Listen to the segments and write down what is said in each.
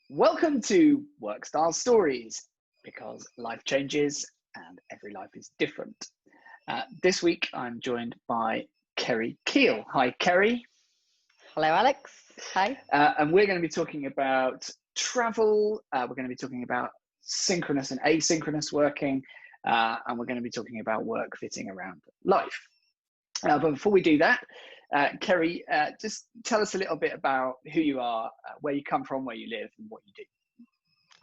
Welcome to Workstyle Stories, because life changes and every life is different. This week I'm joined by Kerry Kiel. Hi, Kerry. Hello, Alex. Hi. And we're going to be talking about travel. We're going to be talking about synchronous and asynchronous working. And we're going to be talking about work fitting around life. But before we do that, Kerry, just tell us a little bit about who you are, where you come from, where you live, and what you do.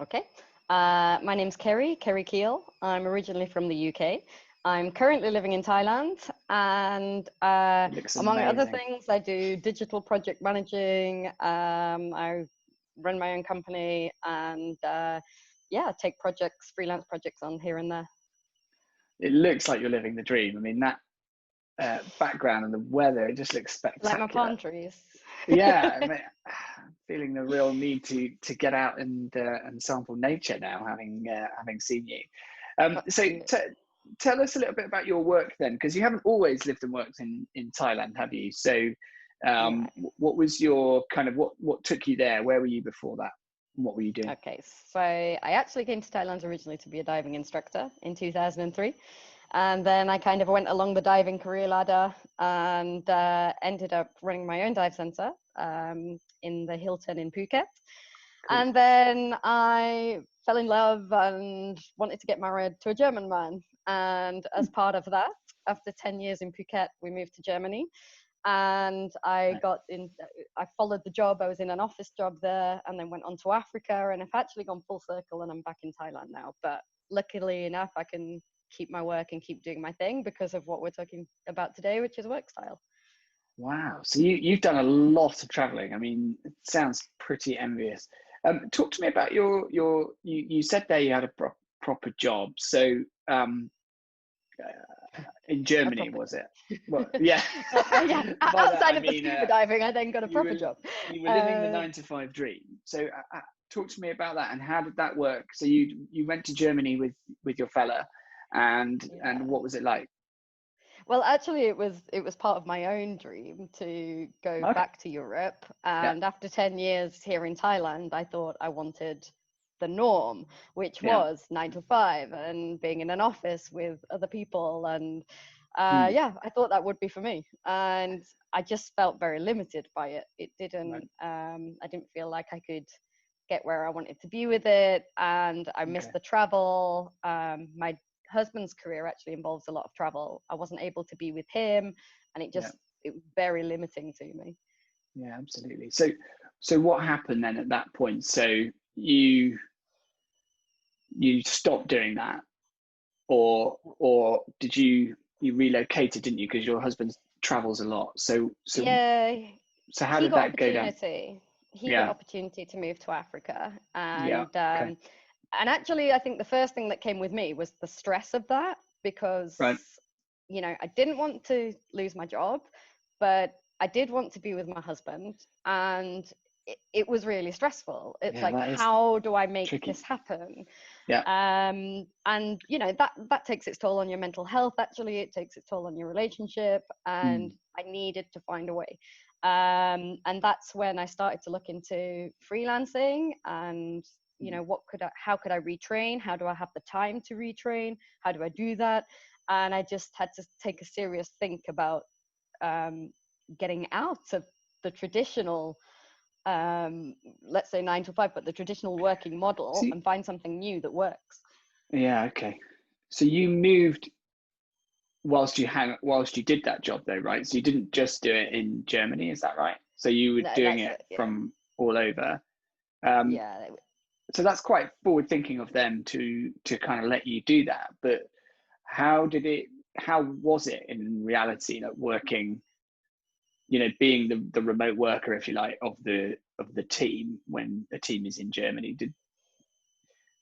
Okay. My name's Kerry Kiel. I'm originally from the UK. I'm currently living in Thailand, and among other things, I do digital project managing. I run my own company, and take freelance projects on here and there. It looks like you're living the dream. I mean, that background and the weather, it just looks spectacular. Like my palm trees. Yeah, I mean, feeling the real need to get out and sample nature now, having seen you. So tell us a little bit about your work then, because you haven't always lived and worked in Thailand, have you? So what was your kind of, what took you there? Where were you before that? What were you doing? Okay, so I actually came to Thailand originally to be a diving instructor in 2003. And then I kind of went along the diving career ladder and ended up running my own dive center in the Hilton in Phuket. Cool. And then I fell in love and wanted to get married to a German man. And as part of that, after 10 years in Phuket, we moved to Germany. And I followed the job. I was in an office job there and then went on to Africa. And I've actually gone full circle and I'm back in Thailand now. But luckily enough, I can keep my work and keep doing my thing because of what we're talking about today, which is Workstyle. Wow. So you've done a lot of traveling. I mean, it sounds pretty envious. Talk to me about you said there you had a proper job. So in Germany, was it? Well, yeah. Outside of the scuba diving, I then got a proper job. You were living the 9-to-5 dream. So talk to me about that, and how did that work? So you went to Germany with your fella, and what was it like? Well, actually, it was part of my own dream to go back to Europe. And after 10 years here in Thailand, I thought I wanted the norm, which was 9-to-5 and being in an office with other people. And I thought that would be for me. And I just felt very limited by it. It didn't, I didn't feel like I could get where I wanted to be with it. And I missed the travel. My husband's career actually involves a lot of travel. I wasn't able to be with him, and it was very limiting to me. Yeah, absolutely. So what happened then at that point? So you stopped doing that, or did you relocated, didn't you? Because your husband travels a lot. So how did that go down? He got opportunity to move to Africa, and and actually, I think the first thing that came with me was the stress of that, because, I didn't want to lose my job, but I did want to be with my husband, and it was really stressful. It's how do I make this happen? Yeah. And, that takes its toll on your mental health. Actually, it takes its toll on your relationship, and I needed to find a way. And that's when I started to look into freelancing and, how could I retrain? How do I have the time to retrain? How do I do that? And I just had to take a serious think about getting out of the traditional, let's say 9-to-5, but the traditional working model, and find something new that works. Yeah. Okay. So you moved whilst you did that job though, right? So you didn't just do it in Germany, is that right? So you were doing it from all over. So that's quite forward thinking of them to kind of let you do that. But how was it in reality, working, being the remote worker, if you like, of the team when a team is in Germany?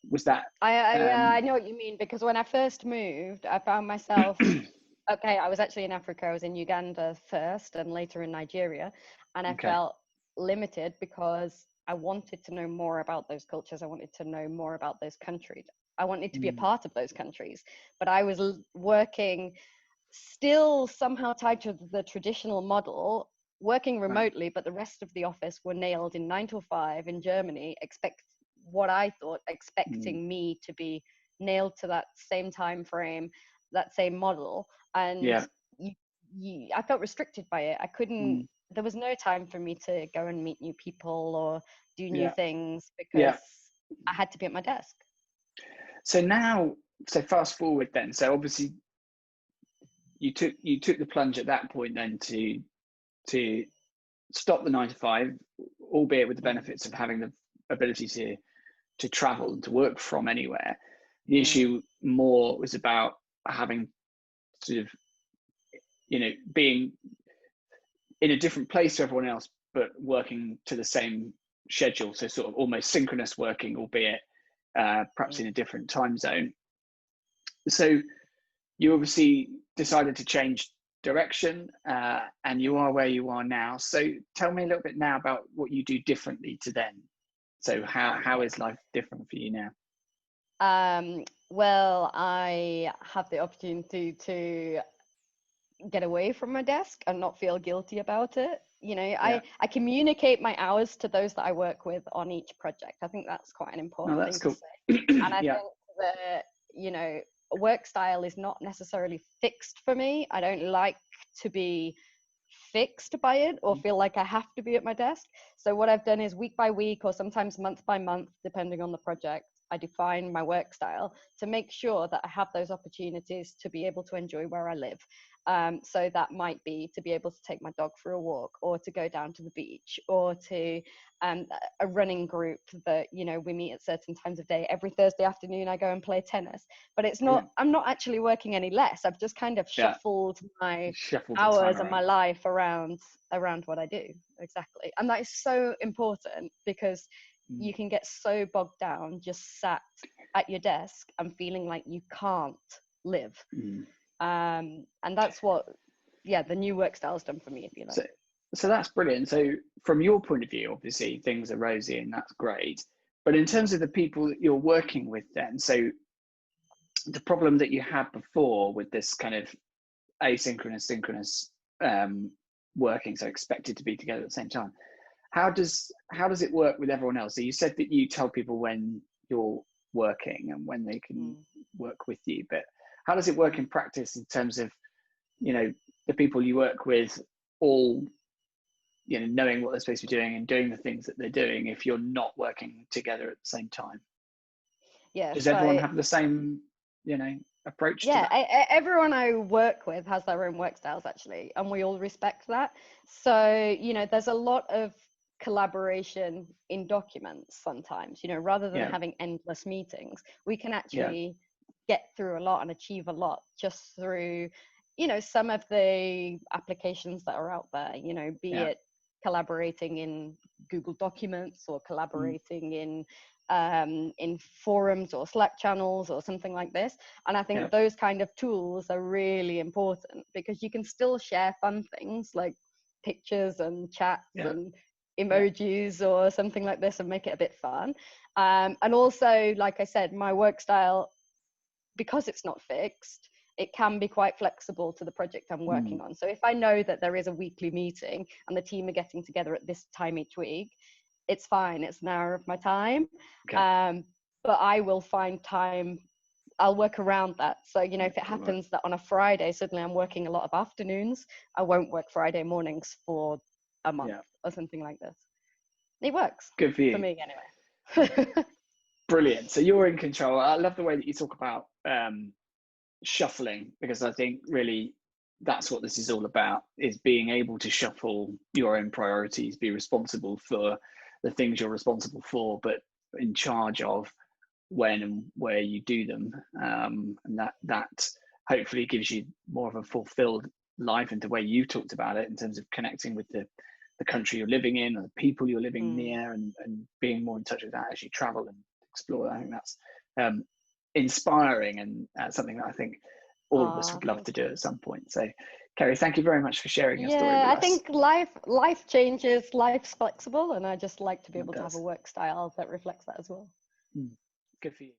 Was that? I know what you mean, because when I first moved, I found myself, I was actually in Africa. I was in Uganda first and later in Nigeria. And I felt limited because I wanted to know more about those cultures. I wanted to know more about those countries. I wanted to be a part of those countries, but I was working still somehow tied to the traditional model working remotely, but the rest of the office were nailed in 9 to 5 in Germany, expecting me to be nailed to that same time frame, that same model. And I felt restricted by it. I couldn't, there was no time for me to go and meet new people or do new things because I had to be at my desk. So now, so fast forward then, so obviously you took the plunge at that point then to stop the 9 to 5, albeit with the benefits of having the ability to travel and to work from anywhere. The issue more was about having sort of, being in a different place to everyone else, but working to the same schedule. So sort of almost synchronous working, albeit perhaps in a different time zone. So you obviously decided to change direction, and you are where you are now. So tell me a little bit now about what you do differently to then. So how is life different for you now? Well, I have the opportunity to get away from my desk and not feel guilty about it. I communicate my hours to those that I work with on each project. I think that's quite an important thing to say. And I think that, work style is not necessarily fixed for me. I don't like to be fixed by it or feel like I have to be at my desk. So what I've done is week by week, or sometimes month by month, depending on the project, I define my work style to make sure that I have those opportunities to be able to enjoy where I live. So that might be to be able to take my dog for a walk, or to go down to the beach, or to a running group that, we meet at certain times of day. Every Thursday afternoon I go and play tennis, but it's not, I'm not actually working any less. I've just kind of shuffled my hours and my life around what I do. Exactly. And that is so important, because you can get so bogged down just sat at your desk and feeling like you can't live. And that's what the new work style has done for me, if you like. So that's brilliant. So from your point of view, obviously things are rosy and that's great, but in terms of the people that you're working with then, so the problem that you had before with this kind of asynchronous synchronous working, so expected to be together at the same time, how does it work with everyone else? So you said that you tell people when you're working and when they can work with you, but how does it work in practice in terms of, the people you work with all, knowing what they're supposed to be doing and doing the things that they're doing if you're not working together at the same time? Yeah. Does everyone have the same, approach to that? Everyone I work with has their own work styles, actually, and we all respect that. So, there's a lot of collaboration in documents sometimes, rather than having endless meetings, we can actually get through a lot and achieve a lot just through, some of the applications that are out there, be it collaborating in Google Documents or collaborating in forums or Slack channels or something like this. And I think those kind of tools are really important, because you can still share fun things like pictures and chats and emojis or something like this and make it a bit fun. And also, like I said, my work style, because it's not fixed, it can be quite flexible to the project I'm working on. So if I know that there is a weekly meeting and the team are getting together at this time each week, it's fine. It's an hour of my time. But I will find time. I'll work around that. So, if it happens that on a Friday, suddenly I'm working a lot of afternoons, I won't work Friday mornings for a month or something like this. It works. Good for you. For me, anyway. Brilliant. So you're in control. I love the way that you talk about shuffling, because I think really that's what this is all about, is being able to shuffle your own priorities, be responsible for the things you're responsible for, but in charge of when and where you do them. And that hopefully gives you more of a fulfilled life, and the way you talked about it in terms of connecting with the country you're living in or the people you're living near, and being more in touch with that as you travel and explore. I think that's inspiring, and something that I think all of us would love to do at some point. So Kerry, thank you very much for sharing your story with us. I think life changes, life's flexible, and I just like to be able to have a work style that reflects that as well. Good for you.